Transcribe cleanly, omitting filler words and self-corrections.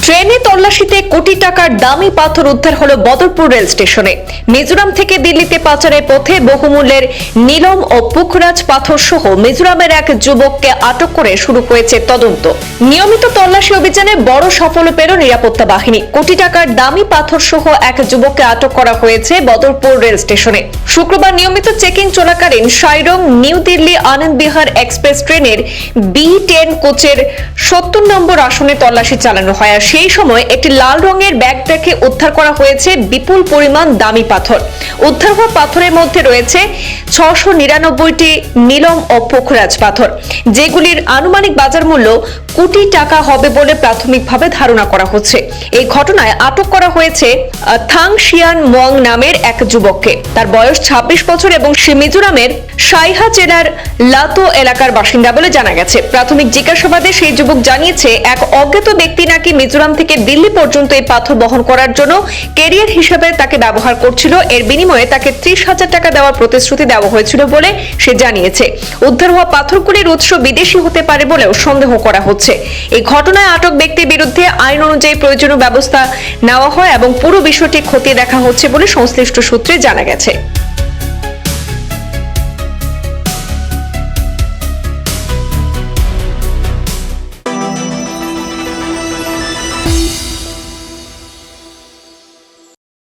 ট্রেনে তল্লাশিতে কোটি টাকার দামি পাথর উদ্ধার হলো বদরপুর রেল স্টেশনে। মিজোরাম থেকে দিল্লিতে পাচারের পথে বহুমূল্যের নীলম ও পুখরাজ পাথর সহ মিজোরামের এক যুবককে আটক করে শুরু হয়েছে তদন্ত। নিয়মিত তল্লাশি অভিযানে বড় সাফল্য পেল নিরাপত্তা বাহিনী। কোটি টাকার দামি পাথর সহ এক যুবককে আটক করা হয়েছে বদরপুর রেল স্টেশনে। শুক্রবার নিয়মিত চেকিং চলাকালীন সাইরং নিউ দিল্লি আনন্দ বিহার এক্সপ্রেস ট্রেনের B10 কোচের 70 নম্বর আসনে তল্লাশি চালানো হয়। সেই সময় একটি লাল রঙের ব্যাগ থেকে উদ্ধার করা হয়েছে বিপুল পরিমাণ দামি পাথর। উদ্ধার হওয়া পাথরের মধ্যে রয়েছে 699টি নীলম ও পুখরাজ পাথর, যেগুলির আনুমানিক বাজার মূল্য কোটি টাকা হবে বলে প্রাথমিকভাবে ধারণা করা হচ্ছে। এই ঘটনায় আটক করা হয়েছে থাং শিয়ান মং নামের এক যুবককে। তার বয়স 26 বছর এবং সে মিজোরামের সাইহা জেলার লাতো এলাকার বাসিন্দা বলে জানা গেছে। প্রাথমিক জিজ্ঞাসাবাদে সেই যুবক জানিয়েছে, এক অজ্ঞাত ব্যক্তি নাকি মিজোরাম থেকে দিল্লি পর্যন্ত এই পাথর বহন করার জন্য ক্যারিয়ার হিসেবে তাকে ব্যবহার করছিল। এর বিনিময়ে তাকে 30,000 টাকা দেওয়ার প্রতিশ্রুতি দেওয়া হয়েছিল বলে সে জানিয়েছে। উদ্ধার হওয়া পাথরগুলির উৎস বিদেশি হতে পারে বলেও সন্দেহ করা হচ্ছে। এই ঘটনায় আটক ব্যক্তির বিরুদ্ধে আইন অনুযায়ী প্রয়োজনীয় ব্যবস্থা নেওয়া হয় এবং পুরো বিষয়টি খতিয়ে দেখা হচ্ছে বলে সংশ্লিষ্ট সূত্রে জানা গেছে।